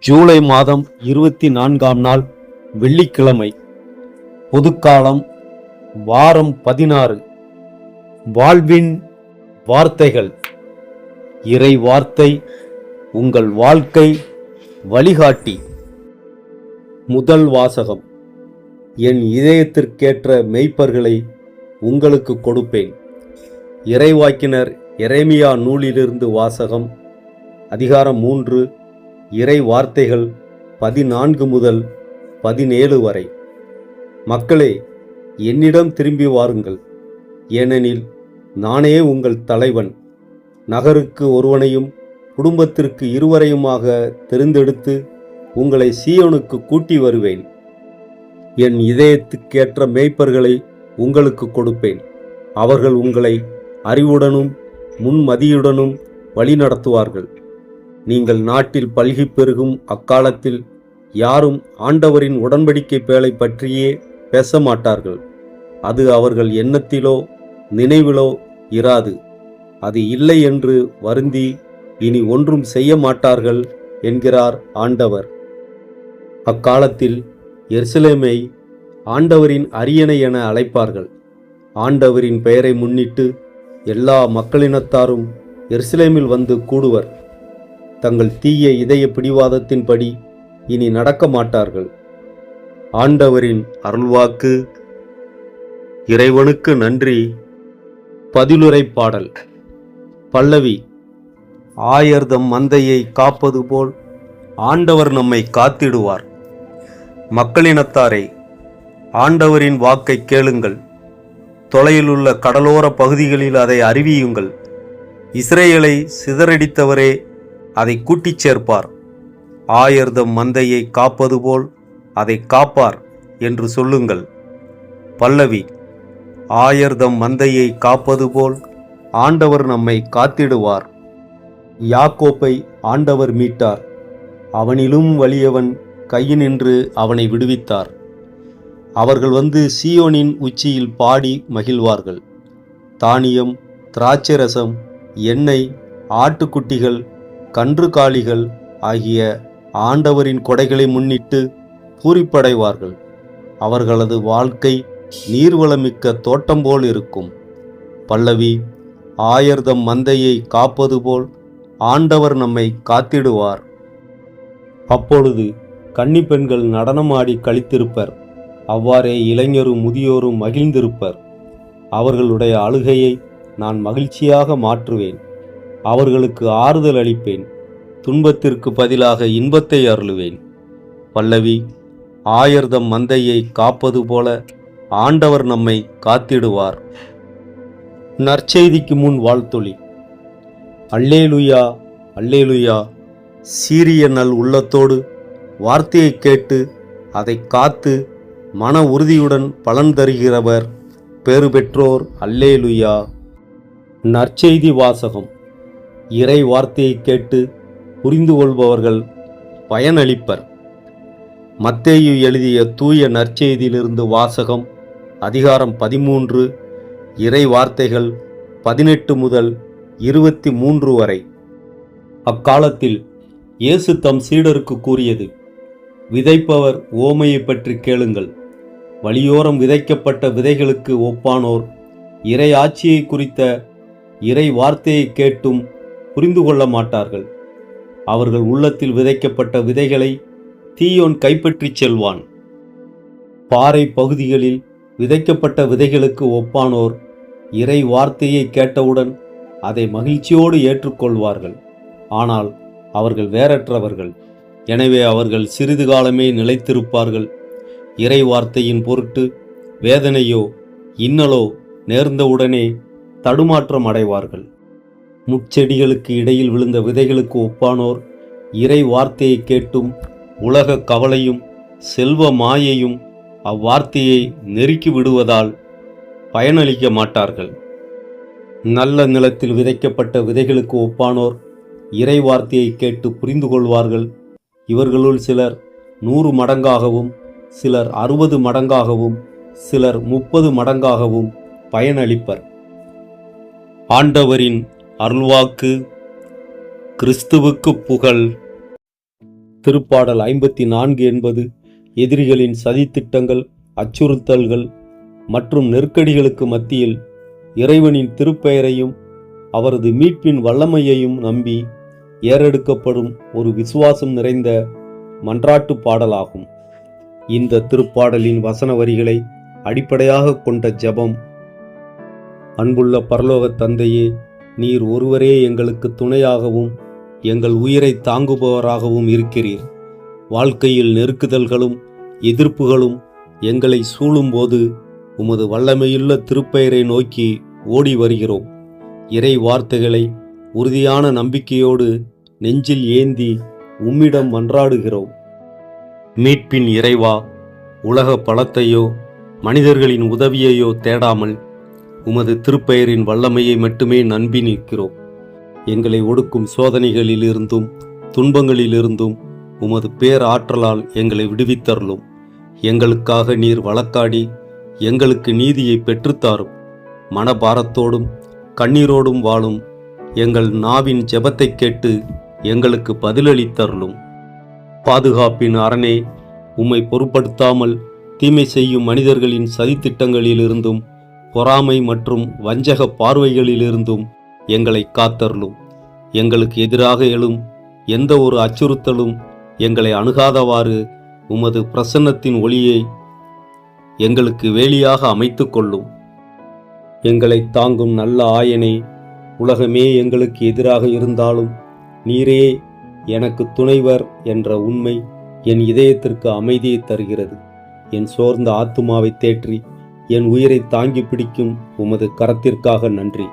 ஜூலை மாதம் 24ஆம் நாள் வெள்ளிக்கிழமை. பொதுக்காலம் வாரம் 16. வாழ்வின் வார்த்தைகள். இறை வார்த்தை உங்கள் வாழ்க்கை வழிகாட்டி. முதல் வாசகம். என் இதயத்திற்கேற்ற மெய்ப்பர்களை உங்களுக்கு கொடுப்பேன். இறைவாக்கினர் எரேமியா நூலிலிருந்து வாசகம். அதிகாரம் 3, இறை வார்த்தைகள் 14 முதல் 17 வரை. மக்களே, என்னிடம் திரும்பி வாருங்கள், ஏனெனில் நானே உங்கள் தலைவன். நகருக்கு ஒருவனையும் குடும்பத்திற்கு இருவரையுமாக தெரிந்தெடுத்து உங்களை சீயோனுக்கு கூட்டி வருவேன். என் இதயத்துக்கேற்ற மேய்ப்பர்களை உங்களுக்கு கொடுப்பேன். அவர்கள் உங்களை அறிவுடனும் முன்மதியுடனும் வழிநடத்துவார்கள். நீங்கள் நாட்டில் பல்கி பெருகும் அக்காலத்தில் யாரும் ஆண்டவரின் உடன்படிக்கை பேழை பற்றியே பேச மாட்டார்கள். அது அவர்கள் எண்ணத்திலோ நினைவிலோ இராது. அது இல்லை என்று வருந்தி இனி ஒன்றும் செய்ய மாட்டார்கள் என்கிறார் ஆண்டவர். அக்காலத்தில் எருசலேமை ஆண்டவரின் அரியணை என அழைப்பார்கள். ஆண்டவரின் பெயரை முன்னிட்டு எல்லா மக்களினத்தாரும் எருசலேமில் வந்து கூடுவர். தங்கள் தீய இதய பிடிவாதத்தின்படி இனி நடக்க மாட்டார்கள். ஆண்டவரின் அருள்வாக்கு. இறைவனுக்கு நன்றி. பதிலுரை பாடல். பல்லவி. ஆயர்தம் மந்தையை காப்பது போல் ஆண்டவர் நம்மை காத்திடுவார். மக்களினத்தாரே, ஆண்டவரின் வாக்கை கேளுங்கள். தொலையிலுள்ள கடலோர பகுதிகளில் அதை அறிவியுங்கள். இஸ்ரேலை சிதறடித்தவரே, அதை கூட்டிச் சேர்ப்பார். ஆயர்தம் மந்தையை காப்பது போல் அதை காப்பார் என்று சொல்லுங்கள். பல்லவி. ஆயர்தம் மந்தையை காப்பது போல் ஆண்டவர் நம்மை காத்திடுவார். யாக்கோப்பை ஆண்டவர் மீட்டார். அவனிலும் வலியவன் கையினின்று அவனை விடுவித்தார். அவர்கள் வந்து சீயோனின் உச்சியில் பாடி மகிழ்வார்கள். தானியம், திராட்சரசம், எண்ணெய், ஆட்டுக்குட்டிகள், கன்றுகாலிகள் ஆகிய ஆண்டவரின் கொடைகளை முன்னிட்டு பூரிப்படைவார்கள். அவர்களது வாழ்க்கை நீர்வளமிக்க தோட்டம் போல் இருக்கும். பல்லவி. ஆயர்தம் மந்தையை காப்பது போல் ஆண்டவர் நம்மை காத்திடுவார். அப்பொழுது கன்னி பெண்கள் நடனமாடி களித்திருப்பர். அவ்வாறே இளைஞரும் முதியோரும் மகிழ்ந்திருப்பர். அவர்களுடைய அழுகையை நான் மகிழ்ச்சியாக மாற்றுவேன். அவர்களுக்கு ஆறுதல் அளிப்பேன். துன்பத்திற்கு பதிலாக இன்பத்தை அருளுவேன். பல்லவி. ஆயர்தம் மந்தையை காப்பது போல ஆண்டவர் நம்மை காத்திடுவார். நற்செய்திக்கு முன் வாழ்த்தொலி. அல்லேலுயா, அல்லேலுயா. சீரிய நல் உள்ளத்தோடு வார்த்தையை கேட்டு அதை காத்து மன உறுதியுடன் பலன் தருகிறவர் பேறு பெற்றோர். அல்லேலுயா. நற்செய்தி வாசகம். இறை வார்த்தையை கேட்டு புரிந்து கொள்பவர்கள் பயனளிப்பர். மத்தேயு எழுதிய தூய நற்செய்தியிலிருந்து வாசகம். அதிகாரம் 13, இறை வார்த்தைகள் 18 முதல் 23 வரை. அக்காலத்தில் இயேசு தம் சீடருக்கு கூறியது. விதைப்பவர் உவமையை பற்றி கேளுங்கள். வழியோரம் விதைக்கப்பட்ட விதைகளுக்கு ஒப்பானோர் இறை ஆட்சியை குறித்த இறை வார்த்தையை கேட்டும் புரிந்து கொள்ள மாட்டார்கள். அவர்கள் உள்ளத்தில் விதைக்கப்பட்ட விதைகளை தீயோன் கைப்பற்றிச் செல்வான். பாறை பகுதிகளில் விதைக்கப்பட்ட விதைகளுக்கு ஒப்பானோர் இறை வார்த்தையை கேட்டவுடன் அதை மகிழ்ச்சியோடு ஏற்றுக்கொள்வார்கள். ஆனால் அவர்கள் வேறற்றவர்கள். எனவே அவர்கள் சிறிது காலமே நிலைத்திருப்பார்கள். இறை வார்த்தையின் பொருட்டு வேதனையோ இன்னலோ நேர்ந்தவுடனே தடுமாற்றம் அடைவார்கள். முட்செடிகளுக்கு இடையில் விழுந்த விதைகளுக்கு ஒப்பானோர் இறை வார்த்தையை கேட்டும் உலக கவலையும் செல்வ மாயையும் அவ்வார்த்தையை நெருக்கி விடுவதால் பயனளிக்க மாட்டார்கள். நல்ல நிலத்தில் விதைக்கப்பட்ட விதைகளுக்கு ஒப்பானோர் இறை வார்த்தையை கேட்டு புரிந்து கொள்வார்கள். இவர்களுள் சிலர் 100 மடங்காகவும், சிலர் 60 மடங்காகவும், சிலர் 30 மடங்காகவும் பயனளிப்பர். ஆண்டவரின் அருள்வாக்கு. கிறிஸ்துவுக்கு புகழ். திருப்பாடல் 54 என்பது எதிரிகளின் சதித்திட்டங்கள், அச்சுறுத்தல்கள் மற்றும் நெருக்கடிகளுக்கு மத்தியில் இறைவனின் திருப்பெயரையும் அவரது மீட்பின் வல்லமையையும் நம்பி ஏறெடுக்கப்படும் ஒரு விசுவாசம் நிறைந்த மன்றாட்டு பாடலாகும். இந்த திருப்பாடலின் வசன வரிகளை அடிப்படையாக கொண்ட ஜெபம்: அன்புள்ள பரலோக தந்தையே, நீர் ஒருவரே எங்களுக்கு துணையாகவும் எங்கள் உயிரை தாங்குபவராகவும் இருக்கிறீர். வாழ்க்கையில் நெருக்குதல்களும் எதிர்ப்புகளும் எங்களை சூழும்போது உமது வல்லமையுள்ள திருப்பெயரை நோக்கி ஓடி வருகிறோம். இறை வார்த்தைகளை உறுதியான நம்பிக்கையோடு நெஞ்சில் ஏந்தி உம்மிடம் மன்றாடுகிறோம். மீட்பின் இறைவா, உலக பலத்தையோ மனிதர்களின் உதவியையோ தேடாமல் உமது திருப்பெயரின் வல்லமையை மட்டுமே நம்பி நிற்கிறோம். எங்களை ஒடுக்கும் சோதனைகளிலிருந்தும் துன்பங்களிலிருந்தும் உமது பேராற்றலால் எங்களை விடுவித்தருளும். எங்களுக்காக நீர் வழக்காடி எங்களுக்கு நீதியை பெற்றுத்தாரும். மனபாரத்தோடும் கண்ணீரோடும் வாழும் எங்கள் நாவின் ஜெபத்தை கேட்டு எங்களுக்கு பதிலளித்தருளும். பாதுகாப்பின் அரணே, உம்மை பொருட்படுத்தாமல் தீமை செய்யும் மனிதர்களின் சதித்திட்டங்களிலிருந்தும் பொறாமை மற்றும் வஞ்சக பார்வைகளிலிருந்தும் எங்களை காத்தருளும். எங்களுக்கு எதிராக எழும் எந்த ஒரு அச்சுறுத்தலும் எங்களை அணுகாதவாறு உமது பிரசன்னத்தின் ஒளியை எங்களுக்கு வேலியாக அமைத்து கொள்ளும். எங்களை தாங்கும் நல்ல ஆயனே, உலகமே எங்களுக்கு எதிராக இருந்தாலும் நீரே எனக்கு துணைவர் என்ற உண்மை என் இதயத்திற்கு அமைதியை தருகிறது. என் சோர்ந்த ஆத்துமாவை தேற்றி என் உயிரை தாங்கி பிடிக்கும் உமது கரத்திற்காக நன்றி.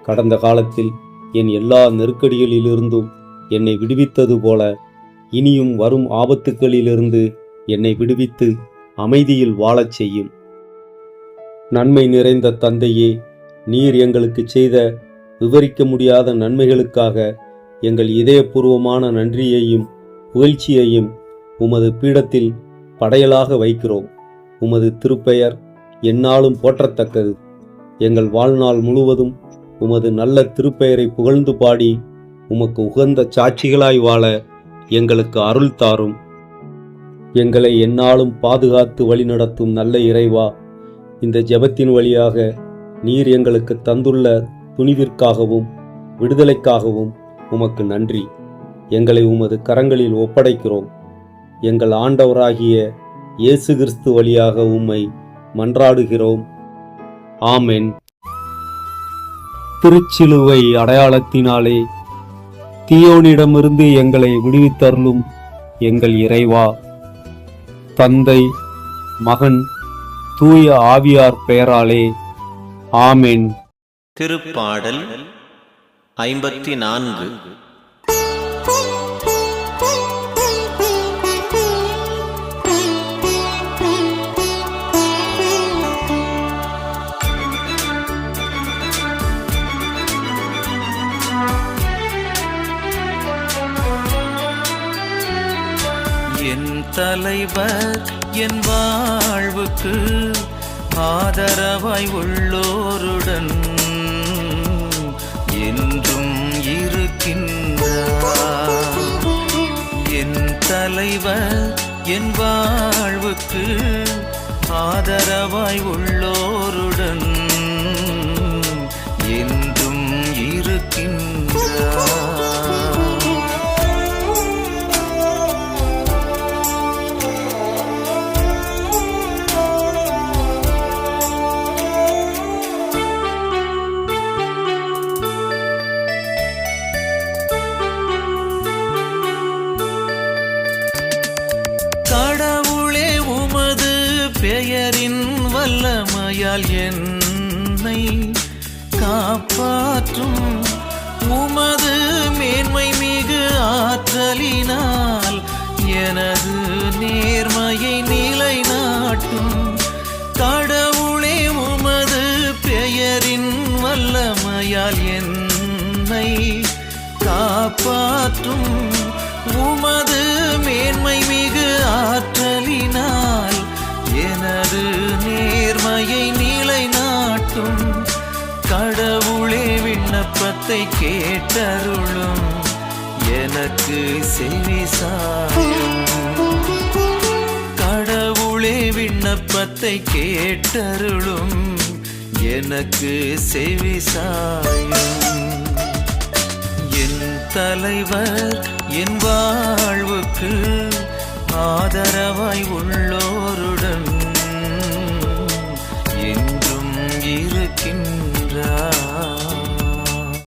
கடந்த காலத்தில் என் எல்லா நெருக்கடிகளிலிருந்தும் என்னை விடுவித்தது போல இனியும் வரும் ஆபத்துக்களிலிருந்து என்னை விடுவித்து அமைதியில் வாழச் செய்யும். நன்மை நிறைந்த தந்தையே, நீர் எங்களுக்கு செய்த விவரிக்க முடியாத நன்மைகளுக்காக எங்கள் இதயபூர்வமான நன்றியையும் புகழ்ச்சியையும் உமது பீடத்தில் படையலாக வைக்கிறோம். உமது திருப்பெயர் எந்நாளும் போற்றத்தக்கது. எங்கள் வாழ்நாள் முழுவதும் உமது நல்ல திருப்பெயரை புகழ்ந்து பாடி உமக்கு உகந்த சாட்சிகளாய் வாழ எங்களுக்கு அருள் தாரும். எங்களை எந்நாளும் பாதுகாத்து வழிநடத்தும் நல்ல இறைவா, இந்த ஜெபத்தின் வழியாக நீர் எங்களுக்கு தந்துள்ள துணிவிற்காகவும் விடுதலைக்காகவும் உமக்கு நன்றி. எங்களை உமது கரங்களில் ஒப்படைக்கிறோம். எங்கள் ஆண்டவராகிய இயேசு கிறிஸ்து வழியாக உம்மை மன்றாடுகிறோம். ஆமென். திருச்சிலுவை அடையாளத்தினாலே தீயோனிடமிருந்து எங்களை விடுவித்தருளும் எங்கள் இறைவா, தந்தை, மகன், தூய ஆவியார் பெயராலே ஆமென். திருப்பாடல் 54. என் தலைவர் என் வாழ்வுக்கு ஆதரவாய் உள்ளோருடன் என்றும் இருக்கின்றார். என் தலைவர் என் வாழ்வுக்கு ஆதரவாய் உள்ளோருடன் என்றும் இருக்கின்றார். கடவுளே, உமது பெயரின் வல்லமையால் என்னை காப்பாற்றும். உமது மேன்மை மிகு ஆற்றலினால் எனது நேர்மையை நிலைநாட்டும். கடவுளே, உமது பெயரின் வல்லமையால் என்னை காப்பாற்றும். உமது மேன்மை மிகு ஆற்றலினால் எனது நேர்மையை நிலைநாட்டும். கடவுளே, விண்ணப்பத்தை கேட்டருளும், எனக்கு செவிசாயும். விண்ணப்பத்தை கேட்டருளும், எனக்கு செவிசாயும். என் தலைவர் என் வாழ்வுக்கு ஆதரவாய் உள்ளோருடன்